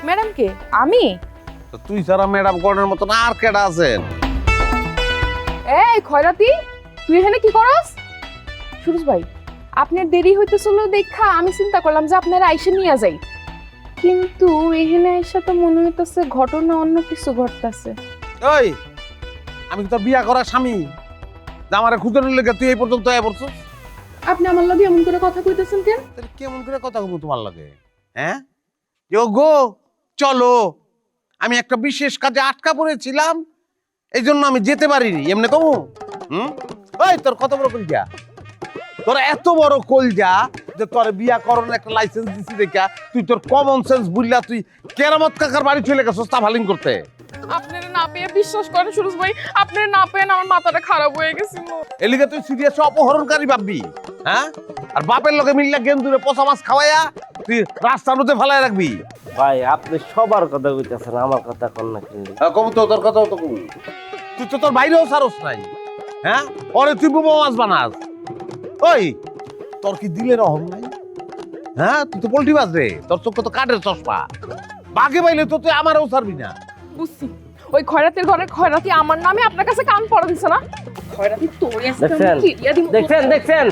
Madam কে? আমি? তো তুই ছাড়া ম্যাডাম গণের মতন আর কেডা আছেন? এই খয়রাতি, তুই এখানে কি করস? সুরজ ভাই, আপনার দেরি হইতেছিল দেখা আমি চিন্তা করলাম যে আপনারা আইসে নিয়ে যাই, কিন্তু এখানে এসে তো মনে হইতেছে ঘটনা অন্য কিছু ঘটতেছে। ওই আমি তো বিয়া করা স্বামী, যে আমারে খুঁজে লেগে তুই এই পর্যন্ত আয় পড়ছস। আপনি আমার লগে এমন করে কথা কইতেছেন কেন? তাহলে কেমন করে কথা বলবো তোমার লাগে? হ্যাঁ গো চলো, আমি একটা বিশেষ কাজে আটকা পড়েছিলাম, এই জন্য আমি যেতে পারিনি। এমনি কমু ওই তোর কত বড় কলজা, তোর এত বড় কলজা যে তোর বিয়া করার একটা লাইসেন্স দিছি দেখা তুই তোর কমন সেন্স বুঝলা তুই কেরামত কাকার বাড়ি চলে গেছস তাফালিং করতে। আপনারা না পেয়ে বিশ্বাস করেন সুরজ ভাই, আপনারা না পেয়ে আমার মাথাটা খারাপ হয়ে গেছিল। এলিগে তুই সিরিয়াস অপহরণকারী ভাববি? হ্যাঁ, আর বাপের লগে মিললা গেন্দুরে পচা মাছ খাওয়াইয়া তুই রাস্তার মধ্যে ফেলাই রাখবি? ভাই আপনি সবার কথা কইতেছেন, আমার কথা কোন না কি? কম তো তোর কথা তো কম, তুই তো তোর বাইরেও সারস নাই। হ্যাঁ, ওরে তুই বোমা মাছ বানাস। ওই তোর কি দিলের অহম নাই? হ্যাঁ, তুই তো পোল্ট্রি মাছ রে, তোর চোখ তো কাঠের চশমা, বাঘে পাইলে তো তুই আমারও ছাড়বি না। বুঝছি, ওই খয়রাতের ঘরে খয়রাতি আমার নামে আপনার কাছে কান পড়া দিছে না? খয়রাতি তোরে আজকে আমি দেখছেন কিরিয়া দিব। দেখছেন দেখছেন